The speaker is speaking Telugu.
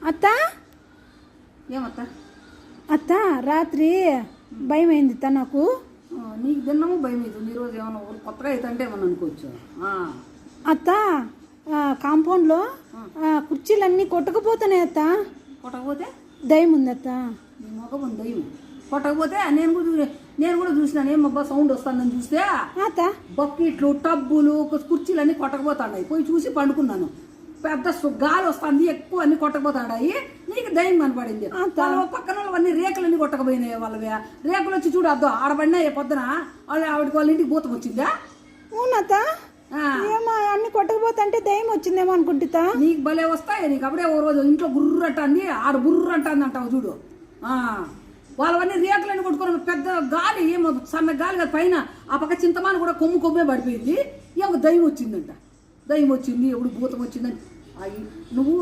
అత్త ఏమత్త అత్త రాత్రి భయం అయింది నాకు. నీకు తిన్నాము భయం అవుతుంది. ఈరోజు ఏమన్నా కొత్తగా అవుతుంటే ఏమన్నా అనుకోవచ్చు. అత్త కాంపౌండ్లో కుర్చీలన్నీ కొట్టకపోతున్నాయి అత్త. కొట్టకపోతే దయ్యం ఉంది అత్త. నీ మొఖం ఉంది దయ్యం. కొట్టకపోతే నేను కూడా చూసినాను. ఏమబ్బా సౌండ్ వస్తుందని చూస్తే అత్త బకెట్లు టబ్బులు కుర్చీలన్నీ కొట్టకపోతాడాయి. పోయి చూసి పండుకున్నాను. పెద్ద గాలి వస్తుంది ఎక్కువ అన్ని కొట్టకపోతాడాయి. నీకు దయ్యం కనపడింది. వాళ్ళ పక్కన వాళ్ళవన్నీ రేకులన్నీ కొట్టకపోయినాయి. వాళ్ళవి రేకులు వచ్చి చూడు అద్దో ఆడబడినా పొద్దున ఆవిడకి వాళ్ళ ఇంటికి భూతం వచ్చిందా? అవునత్త. ఏమో అన్ని కొట్టకపోతే దయ్యం వచ్చిందేమో అనుకుంటా. నీకు భలే వస్తాయి. నీకు అప్పుడే ఓ రోజు ఇంట్లో బుర్రు అంటుంది, ఆడ బుర్రు అంటుంది అంటావు చూడు. వాళ్ళవన్నీ రేకులన్నీ కొట్టుకుని పెద్ద గాలి ఏమో సన్న గాలి కదా పైన. ఆ పక్క చింతమాన కూడా కొమ్మే పడిపోయింది. ఏమో దయ్యం వచ్చిందంట. దయ్యం వచ్చింది ఎప్పుడు భూతం వచ్చిందని నువ్వు